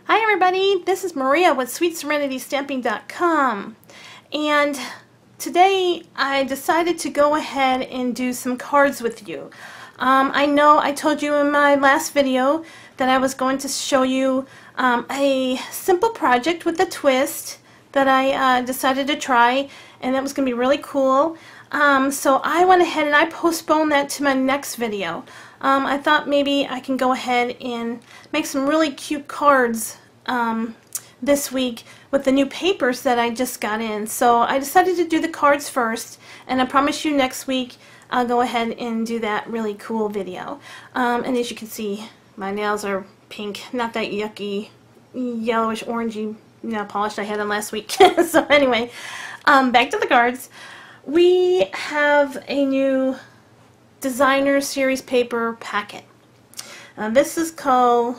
Hi everybody, this is Maria with SweetSerenityStamping.com, and today I decided to go ahead and do some cards with you. I know I told you in my last video that I was going to show you a simple project with a twist that I decided to try, and that was going to be really cool. So I went ahead and I postponed that to my next video. I thought maybe I can go ahead and make some really cute cards this week with the new papers that I just got in. So I decided to do the cards first, and I promise you next week I'll go ahead and do that really cool video. And as you can see, my nails are pink, not that yucky yellowish orangey nail polish I had on last week. So anyway, back to the cards. We have a new designer series paper packet. This is called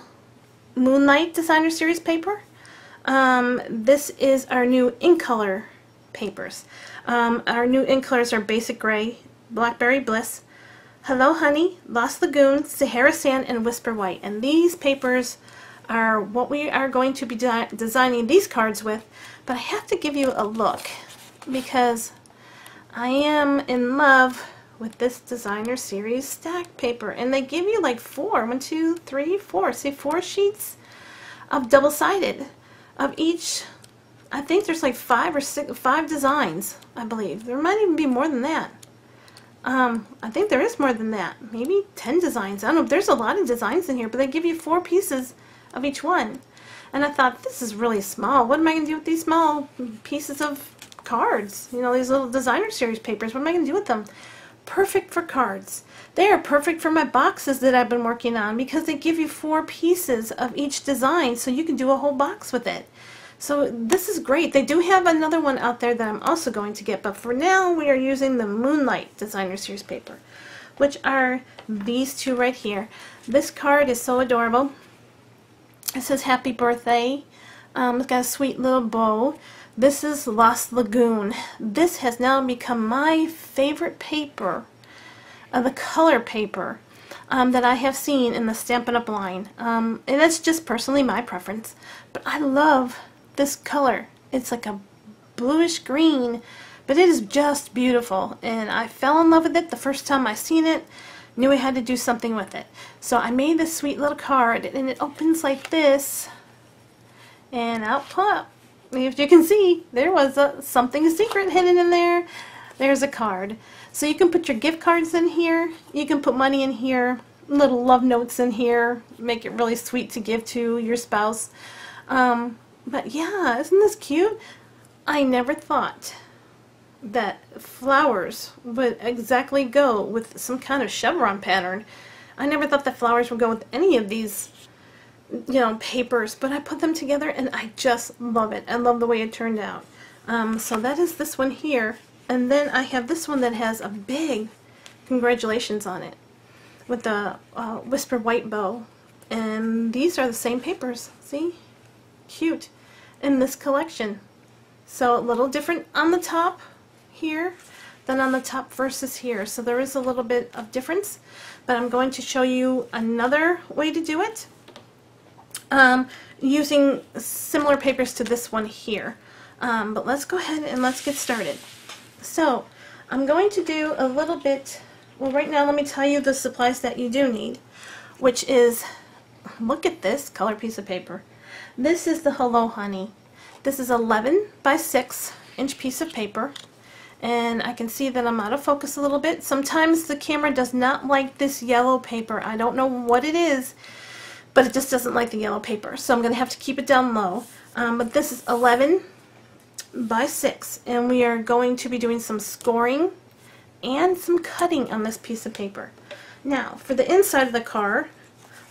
Moonlight Designer Series paper. This is our new ink color papers. Our new ink colors are Basic Gray, Blackberry Bliss, Hello Honey, Lost Lagoon, Sahara Sand, and Whisper White. And these papers are what we are going to be designing these cards with. But I have to give you a look because I am in love with this designer series stack paper, and they give you like four sheets of double-sided of each. I think there's like five designs, I believe. There might even be more than that. I think there is more than that, maybe 10 designs. I don't know. There's a lot of designs in here, but they give you 4 pieces of each one, and I thought, this is really small. What am I going to do with these small pieces of cards? You know, these little designer series papers, what am I going to do with them? Perfect for cards. They are perfect for my boxes that I've been working on because they give you 4 pieces of each design, so you can do a whole box with it. So this is great. They do have another one out there that I'm also going to get, but for now we are using the Moonlight Designer Series paper, which are these two right here. This card is so adorable. It says happy birthday. It's got a sweet little bow. This is Lost Lagoon. This has now become my favorite paper, the color paper that I have seen in the Stampin' Up line. And that's just personally my preference, but I love this color. It's like a bluish green, but it is just beautiful, and I fell in love with it the first time I seen it. Knew I had to do something with it. So I made this sweet little card, and it opens like this, and out pop. If you can see, there was something secret hidden in there. There's a card. So you can put your gift cards in here. You can put money in here. Little love notes in here. Make it really sweet to give to your spouse. But yeah, isn't this cute? I never thought that flowers would exactly go with some kind of chevron pattern. I never thought that flowers would go with any of these, you know, papers, but I put them together and I just love it. I love the way it turned out. So that is this one here, and then I have this one that has a big congratulations on it with the Whisper White bow, and these are the same papers. See? Cute. In this collection. So a little different on the top here than on the top versus here. So there is a little bit of difference, but I'm going to show you another way to do it. Using similar papers to this one here. But let's go ahead and let's get started. So I'm going to do a little bit, well, right now let me tell you the supplies that you do need, which is, look at this color piece of paper. This is the Hello Honey. This is 11 by 6 inch piece of paper, and I can see that I'm out of focus a little bit. Sometimes the camera does not like this yellow paper. I don't know what it is, but it just doesn't like the yellow paper, so I'm going to have to keep it down low. But this is 11 by 6, and we are going to be doing some scoring and some cutting on this piece of paper. Now, for the inside of the card,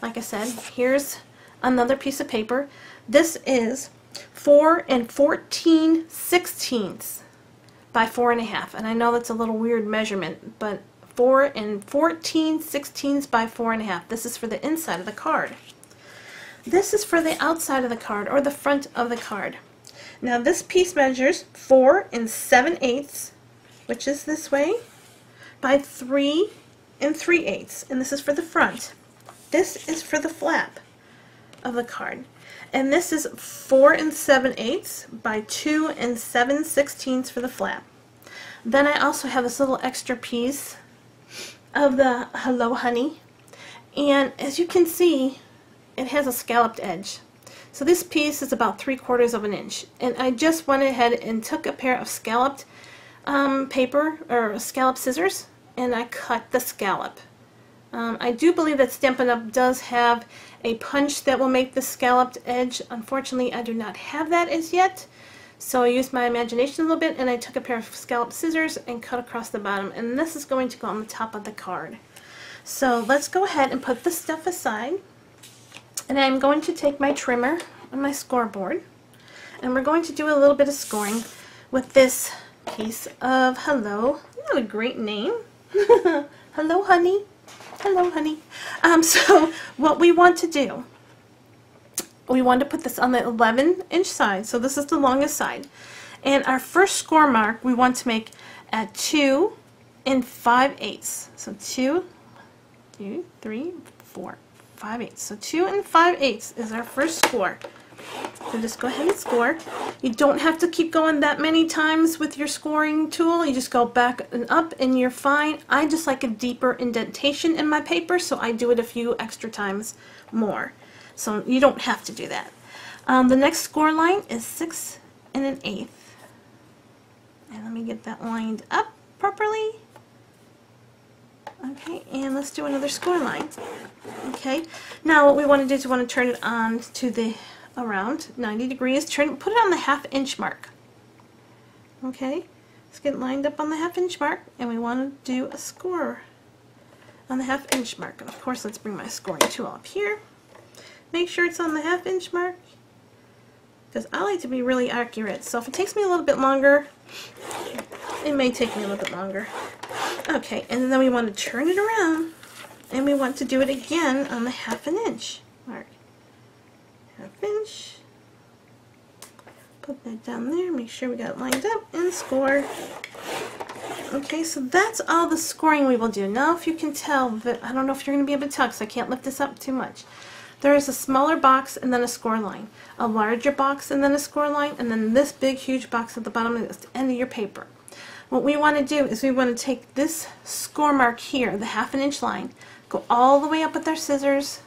like I said, here's another piece of paper. This is 4 14/16 by 4.5, and I know that's a little weird measurement, but 4 14/16 by 4.5. This is for the inside of the card. This is for the outside of the card, or the front of the card. Now this piece measures 4 7/8, which is this way, by 3 3/8, and this is for the front. This is for the flap of the card. And this is 4 7/8 by 2 7/16 for the flap. Then I also have this little extra piece of the Hello Honey. And as you can see, it has a scalloped edge. So this piece is about 3/4 of an inch. And I just went ahead and took a pair of scalloped paper, or scallop scissors, and I cut the scallop. I do believe that Stampin' Up! Does have a punch that will make the scalloped edge. Unfortunately, I do not have that as yet. So I used my imagination a little bit, and I took a pair of scallop scissors and cut across the bottom. And this is going to go on the top of the card. So let's go ahead and put this stuff aside. And I'm going to take my trimmer and my scoreboard, and we're going to do a little bit of scoring with this piece of Hello. What a great name. Hello, honey. Hello, honey. So what we want to do, we want to put this on the 11-inch side. So this is the longest side. And our first score mark we want to make at 2 5/8. So 2, 3, 4, 5/8. So 2 5/8 is our first score. So just go ahead and score. You don't have to keep going that many times with your scoring tool. You just go back and up and you're fine. I just like a deeper indentation in my paper, so I do it a few extra times more. So you don't have to do that. The next score line is 6 1/8. And let me get that lined up properly. Okay, and let's do another score line. Okay, now what we want to do is we want to turn it on to the around 90 degrees. Put it on the 1/2 inch mark. Okay, let's get lined up on the 1/2 inch mark, and we want to do a score on the 1/2 inch mark. And of course, let's bring my scoring tool up here. Make sure it's on the 1/2 inch mark, because I like to be really accurate. So if it takes me a little bit longer, it may take me a little bit longer. Okay, and then we want to turn it around, and we want to do it again on the 1/2 inch mark. 1/2 inch. Put that down there, make sure we got it lined up, and score. Okay, so that's all the scoring we will do. Now if you can tell, that I don't know if you're going to be able to tell because I can't lift this up too much. There is a smaller box and then a score line, a larger box and then a score line, and then this big huge box at the bottom is the end of your paper. What we want to do is we want to take this score mark here, the 1/2 inch line, go all the way up with our scissors,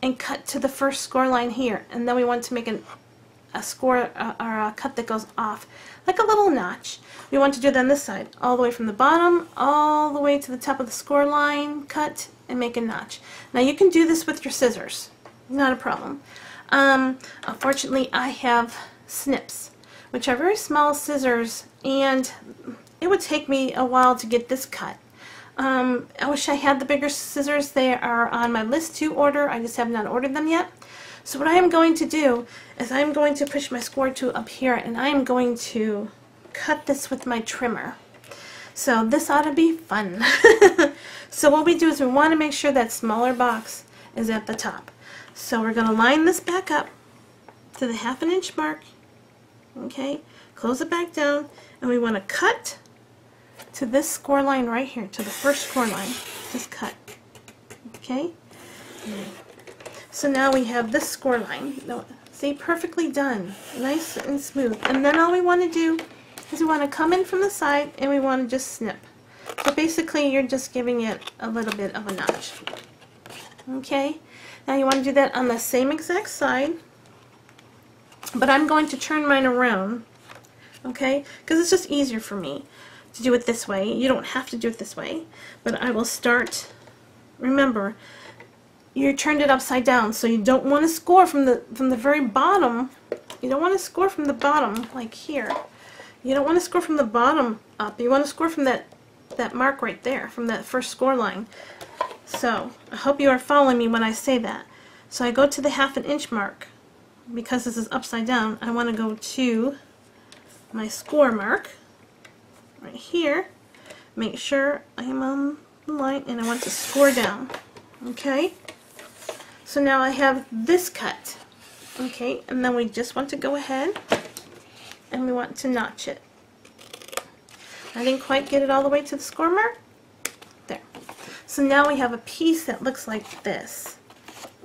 and cut to the first score line here, and then we want to make a score or a cut that goes off like a little notch. We want to do that on this side, all the way from the bottom all the way to the top of the score line, cut and make a notch. Now you can do this with your scissors, not a problem. Unfortunately, I have snips, which are very small scissors, and it would take me a while to get this cut. I wish I had the bigger scissors. They are on my list to order. I just have not ordered them yet. So what I am going to do is I am going to push my score tool up here, and I am going to cut this with my trimmer. So this ought to be fun. So what we do is we want to make sure that smaller box is at the top. So we're going to line this back up to the 1/2 inch mark. Okay, close it back down, and we want to cut to this score line right here, to the first score line. Just cut. Okay? So now we have this score line. See, perfectly done. Nice and smooth. And then all we want to do is we want to come in from the side and we want to just snip. So basically you're just giving it a little bit of a notch. Okay? Now you want to do that on the same exact side, but I'm going to turn mine around. Okay? Because it's just easier for me to do it this way. You don't have to do it this way, but I will start. Remember, you turned it upside down, so you don't want to score from the very bottom. You don't want to score from the bottom like here. You don't want to score from the bottom up. You want to score from that mark right there, from that first score line. So I hope you are following me when I say that. So I go to the 1/2 inch mark. Because this is upside down, I want to go to my score mark right here. Make sure I am on the line, and I want to score down. Okay? So now I have this cut. Okay, and then we just want to go ahead and we want to notch it. I didn't quite get it all the way to the score mark. There. So now we have a piece that looks like this.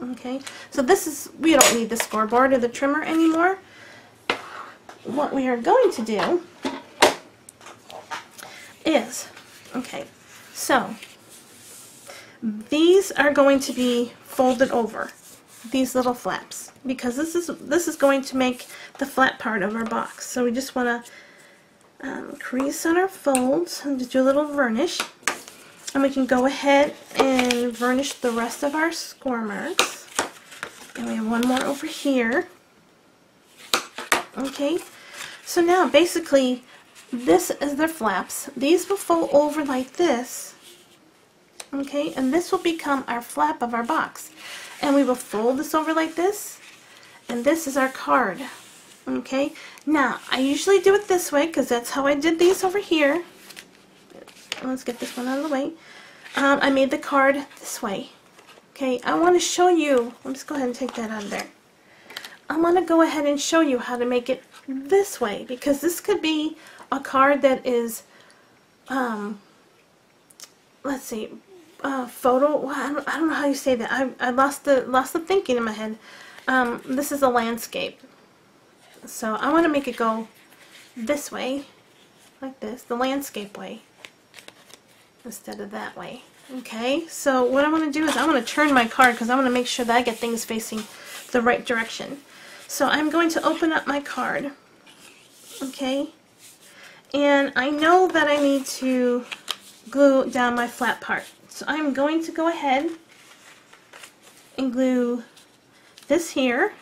Okay, so this is, we don't need the scoreboard or the trimmer anymore. What we are going to do is, okay, so these are going to be folded over, these little flaps, because this is going to make the flat part of our box. So we just want to crease on our folds and just do a little varnish. And we can go ahead and varnish the rest of our score marks. And we have one more over here. Okay, so now basically this is their flaps. These will fold over like this. Okay, and this will become our flap of our box. And we will fold this over like this. And this is our card. Okay, now I usually do it this way because that's how I did these over here. Let's get this one out of the way. I made the card this way. Okay, I want to show you, let's go ahead and take that out of there. I want to go ahead and show you how to make it this way, because this could be a card that is, let's see, photo, well, I don't know how you say that. I lost the thinking in my head. This is a landscape. So I want to make it go this way, like this, the landscape way, instead of that way. Okay, so what I want to do is I want to turn my card because I want to make sure that I get things facing the right direction. So I'm going to open up my card. Okay, and I know that I need to glue down my flat part. So I'm going to go ahead and glue this here.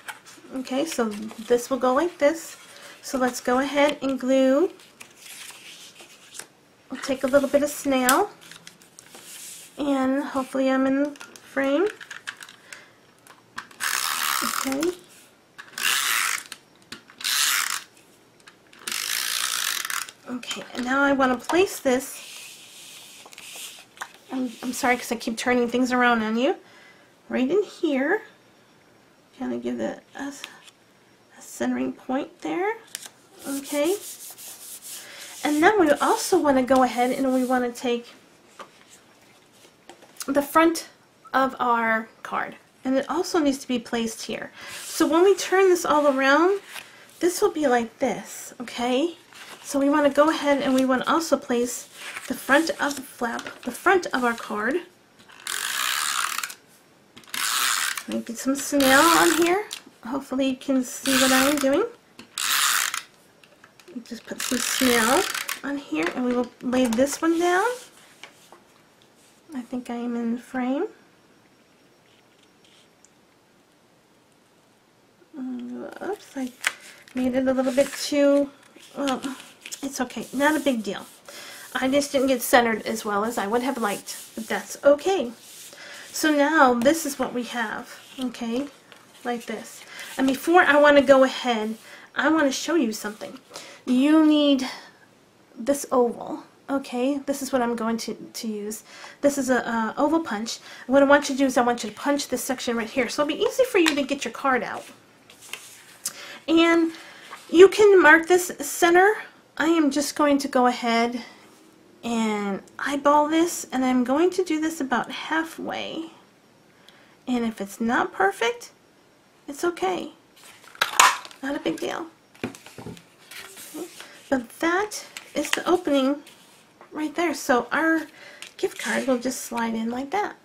Okay, so this will go like this. So let's go ahead and glue. I'll take a little bit of snail, and hopefully I'm in frame. Okay. Okay, and now I want to place this. I'm sorry because I keep turning things around on you. Right in here. Kind of give it a centering point there. Okay. And then we also want to go ahead and we want to take the front of our card. And it also needs to be placed here. So when we turn this all around, this will be like this, okay? So we want to go ahead and we want to also place the front of the flap, the front of our card. Maybe some snail on here. Hopefully you can see what I'm doing. Just put some snail on here and we will lay this one down. I think I am in frame. Oops, I made it a little bit too, well, it's okay, not a big deal. I just didn't get centered as well as I would have liked, but that's okay. So now this is what we have, okay, like this. And before I want to go ahead, I want to show you something. You need this oval, okay? This is what I'm going to use. This is a oval punch. What I want you to do is I want you to punch this section right here. So it'll be easy for you to get your card out. And you can mark this center. I am just going to go ahead and eyeball this, and I'm going to do this about halfway. And if it's not perfect, it's okay. Not a big deal. Okay. But that is the opening right there. So our gift card will just slide in like that.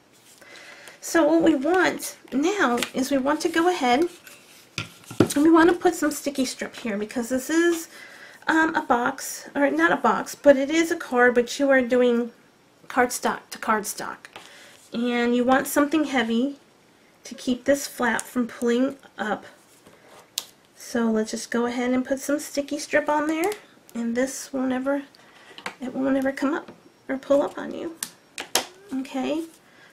So what we want now is we want to go ahead and we want to put some sticky strip here, because this is a box, or not a box, but it is a card, but you are doing cardstock to cardstock. And you want something heavy to keep this flap from pulling up. So let's just go ahead and put some sticky strip on there, and this won't ever, it won't ever come up or pull up on you. Okay,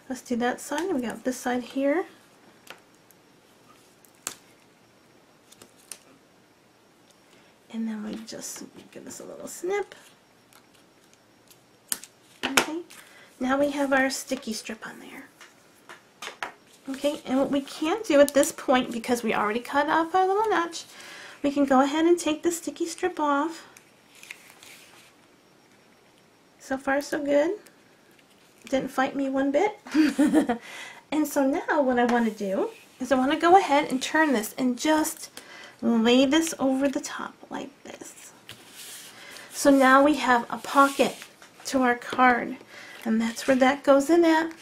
let's do that side. We got this side here. And then we just give this a little snip. Okay, now we have our sticky strip on there. Okay, and what we can do at this point, because we already cut off our little notch, we can go ahead and take the sticky strip off. So far so good. Didn't fight me one bit. And so now what I want to do is I want to go ahead and turn this and just lay this over the top like this. So now we have a pocket to our card, and that's where that goes in at.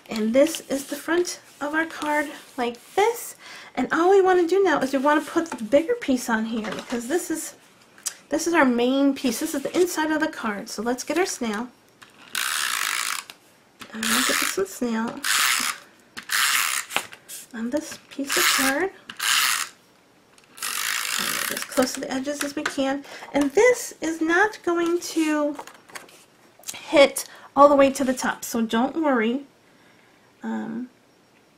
And this is the front of our card like this. And all we want to do now is we want to put the bigger piece on here, because this is our main piece. This is the inside of the card. So let's get our snail. And I'll get some snail on this piece of card. As close to the edges as we can. And this is not going to hit all the way to the top, so don't worry.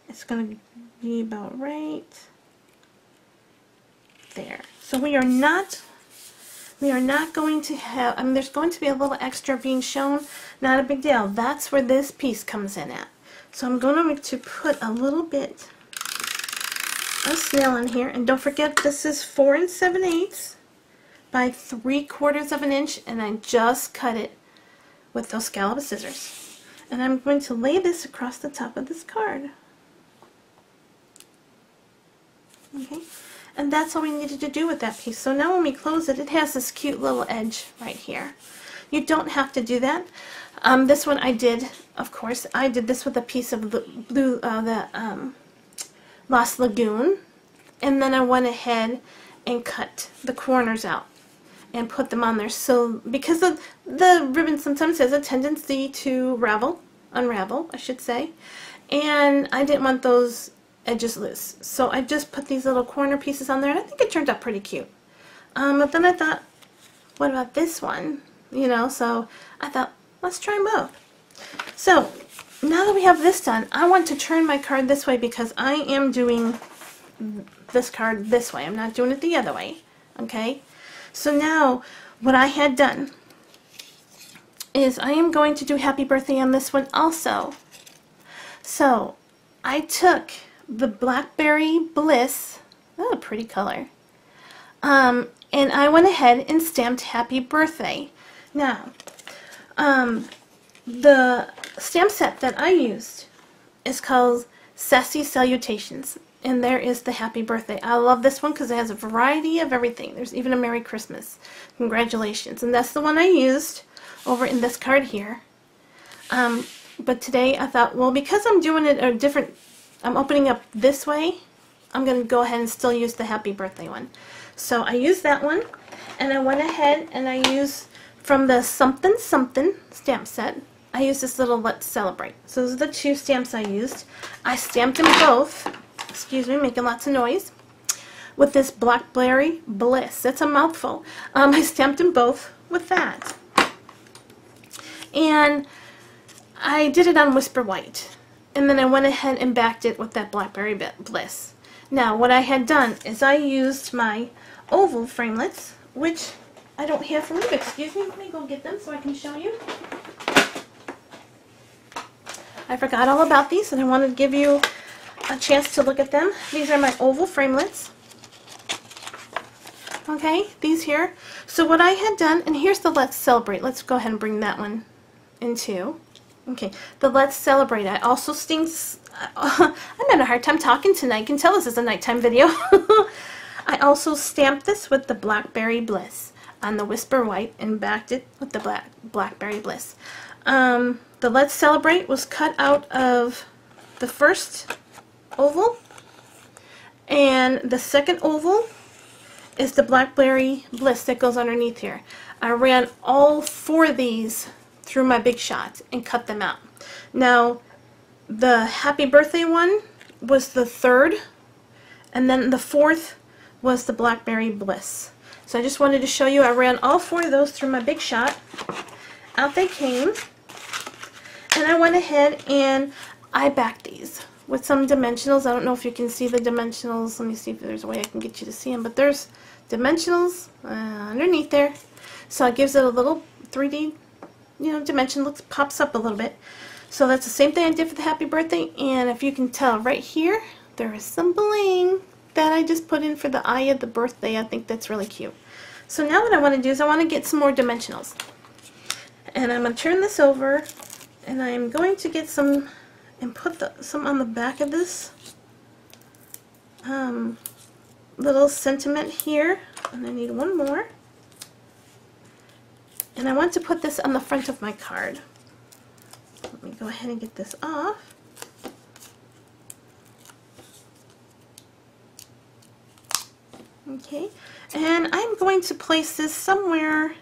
It's going to be about right there. So we are not going to have, I mean, there's going to be a little extra being shown. Not a big deal. That's where this piece comes in at. So I'm going to put a little bit of snail in here. And don't forget, this is 4 7/8 by 3/4 of an inch. And I just cut it with those scallop scissors. And I'm going to lay this across the top of this card. Okay, and that's all we needed to do with that piece. So now when we close it, it has this cute little edge right here. You don't have to do that. This one I did, of course, I did this with a piece of the Lost Lagoon, and then I went ahead and cut the corners out and put them on there. So because the ribbon sometimes has a tendency to unravel, I should say, and I didn't want those edges loose. So I just put these little corner pieces on there, and I think it turned out pretty cute. But then I thought, what about this one? You know, so I thought, let's try them both. So now that we have this done, I want to turn my card this way because I am doing this card this way. I'm not doing it the other way. Okay? So now what I had done is I am going to do Happy Birthday on this one also. So I took the Blackberry Bliss, oh, pretty color, and I went ahead and stamped Happy Birthday. Now, the stamp set that I used is called Sassy Salutations, and there is the Happy Birthday. I love this one because it has a variety of everything. There's even a Merry Christmas. Congratulations. And that's the one I used over in this card here. But today I thought, well, because I'm doing it a different, I'm opening up this way, I'm going to go ahead and still use the Happy Birthday one. So I used that one, and I went ahead and I used from the Something Something stamp set, I used this little Let's Celebrate. So those are the two stamps I used. I stamped them both, excuse me, making lots of noise, with this Blackberry Bliss. That's a mouthful. I stamped them both with that. And I did it on Whisper White. And then I went ahead and backed it with that Blackberry Bliss. Now, what I had done is I used my oval framelits, which I don't have for me, but excuse me, let me go get them so I can show you. I forgot all about these, and I wanted to give you a chance to look at them. These are my oval framelits. Okay, these here. So what I had done, and here's the Let's Celebrate. Let's go ahead and bring that one in too. Okay, the Let's Celebrate. I also I'm having a hard time talking tonight. You can tell this is a nighttime video. I also stamped this with the Blackberry Bliss on the Whisper White and backed it with the Blackberry Bliss. The Let's Celebrate was cut out of the first oval, and the second oval is the Blackberry Bliss that goes underneath here. I ran all 4 of these through my Big Shot and cut them out. Now, the Happy Birthday one was the 3rd, and then the 4th was the Blackberry Bliss. So I just wanted to show you, I ran all 4 of those through my Big Shot. Out they came, and I went ahead and I backed these with some dimensionals. I don't know if you can see the dimensionals. Let me see if there's a way I can get you to see them, but there's dimensionals underneath there. So it gives it a little 3D, you know, dimension, pops up a little bit. So that's the same thing I did for the Happy Birthday, and if you can tell right here, there is some bling that I just put in for the eye of the birthday. I think that's really cute. So now what I want to do is I want to get some more dimensionals. And I'm going to turn this over And I'm going to get some and put some on the back of this little sentiment here. And I need one more. And I want to put this on the front of my card. Let me go ahead and get this off. Okay, and I'm going to place this somewhere,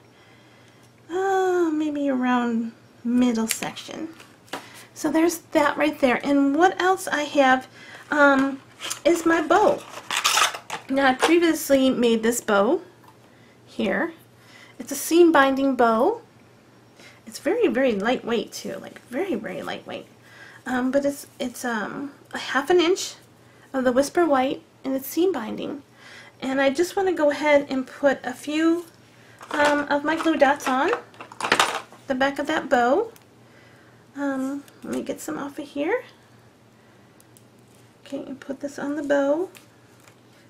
maybe around middle section. So there's that right there. And what else I have is my bow. Now I previously made this bow here. It's a seam binding bow. It's very, very lightweight too, like very, very lightweight. But it's a ½ inch of the Whisper White, and it's seam binding. And I just want to go ahead and put a few of my glue dots on the back of that bow. Let me get some off of here. Okay, and put this on the bow.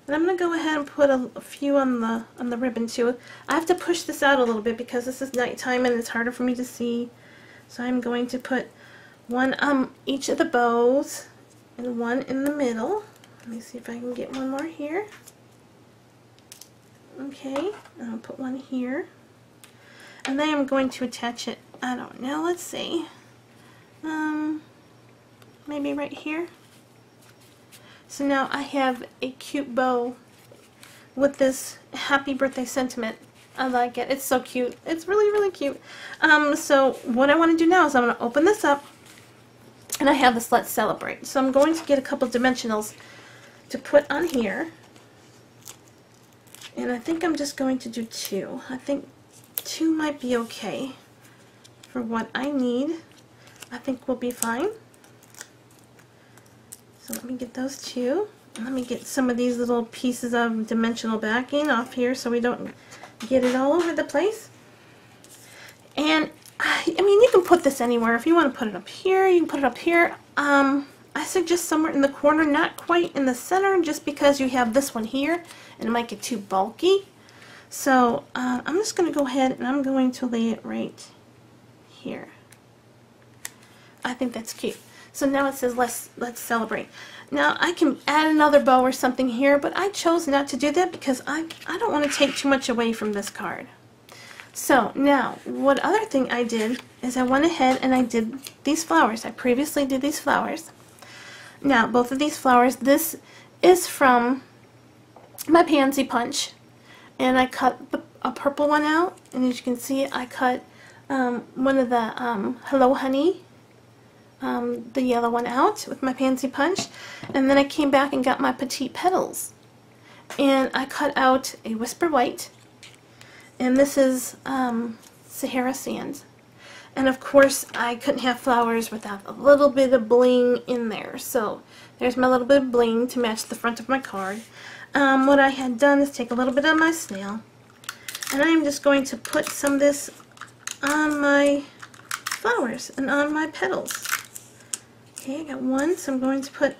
And I'm going to go ahead and put a few on the ribbon too. I have to push this out a little bit because this is nighttime and it's harder for me to see. So I'm going to put one each of the bows and one in the middle. Let me see if I can get one more here. Okay, and I'll put one here. And then I'm going to attach it, I don't know, let's see. Maybe right here. So now I have a cute bow with this happy birthday sentiment. I like it. It's so cute. It's really, really cute. So what I want to do now is I'm going to open this up, and I have this Let's Celebrate. So I'm going to get a couple dimensionals to put on here. And I think I'm just going to do 2. I think 2 might be okay for what I need. I think we'll be fine. So let me get those 2. And let me get some of these little pieces of dimensional backing off here so we don't get it all over the place. And I mean, you can put this anywhere. If you want to put it up here, you can put it up here. I suggest somewhere in the corner, not quite in the center, just because you have this one here and it might get too bulky. So I'm just going to go ahead and I'm going to lay it right here. I think that's cute. So now it says let's celebrate. Now I can add another bow or something here, but I chose not to do that because I don't want to take too much away from this card. So now what other thing I did is I went ahead and I did these flowers. I previously did these flowers. Now both of these flowers, this is from my pansy punch, and I cut a purple one out, and as you can see I cut one of the Hello Honey, the yellow one out with my pansy punch, and then I came back and got my petite petals, and I cut out a Whisper White, and this is Sahara Sand. And of course I couldn't have flowers without a little bit of bling in there, so there's my little bit of bling to match the front of my card. What I had done is take a little bit of my snail, and I am just going to put some of this on my flowers and on my petals. Okay, I got one, so I'm going to put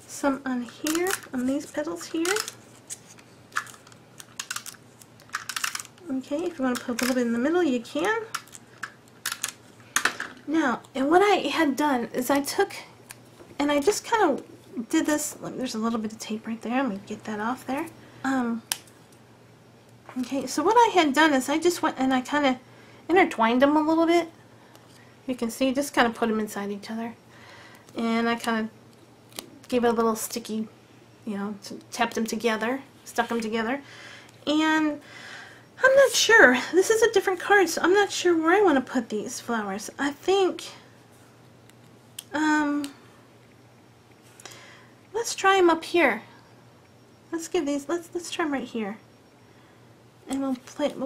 some on here, on these petals here. Okay, if you want to put a little bit in the middle, you can. Now, and what I had done is I took, and I just kind of did this, there's a little bit of tape right there, let me get that off there. Okay, so what I had done is I just went and I kind of intertwined them a little bit. You can see, just kind of put them inside each other. And I kind of gave it a little sticky, you know, tapped them together, stuck them together. And I'm not sure. This is a different card, so I'm not sure where I want to put these flowers. I think, let's try them up here. Let's give these, let's try them right here. And we'll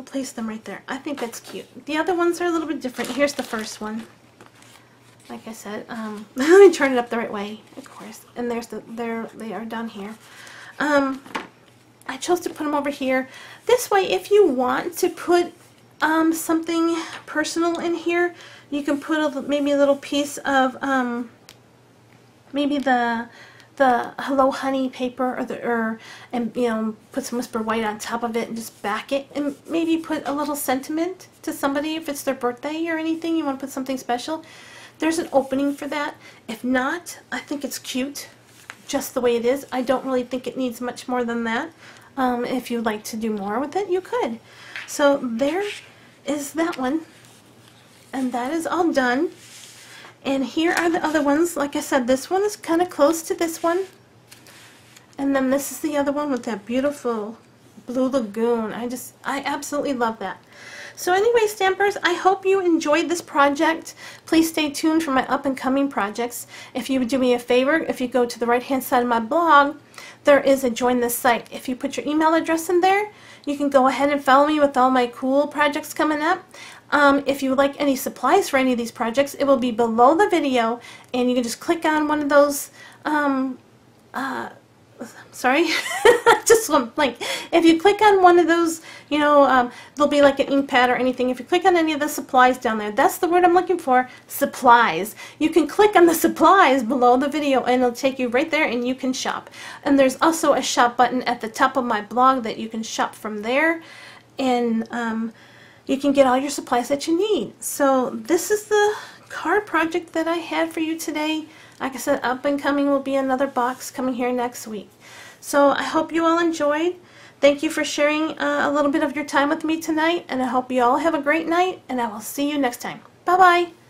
place them right there. I think that's cute. The other ones are a little bit different. Here's the first one. Like I said, let me turn it up the right way, of course. And there's they are down here. I chose to put them over here. This way, if you want to put something personal in here, you can put maybe a little piece of maybe the Hello Honey paper, and you know, put some Whisper White on top of it and just back it, and maybe put a little sentiment to somebody if it's their birthday or anything. You want to put something special. there's an opening for that. If not, I think it's cute just the way it is. I don't really think it needs much more than that. If you'd like to do more with it, you could. So there is that one, and that is all done. And here are the other ones. Like I said, this one is kind of close to this one, and then this is the other one with that beautiful blue lagoon. I absolutely love that. So anyway, Stampers, I hope you enjoyed this project. Please stay tuned for my up and coming projects. If you would do me a favor, if you go to the right hand side of my blog, there is a join this site. If you put your email address in there, you can go ahead and follow me with all my cool projects coming up. If you would like any supplies for any of these projects, it will be below the video, and you can just click on one of those sorry, just went blank. If you click on one of those, you know, there'll be like an ink pad or anything. If you click on any of the supplies down there, that's the word I'm looking for, supplies. You can click on the supplies below the video and it'll take you right there and you can shop. And there's also a shop button at the top of my blog that you can shop from there, and you can get all your supplies that you need. So this is the card project that I had for you today. Like I said, up and coming will be another box coming here next week. So I hope you all enjoyed. Thank you for sharing a little bit of your time with me tonight, and I hope you all have a great night, and I will see you next time. Bye-bye.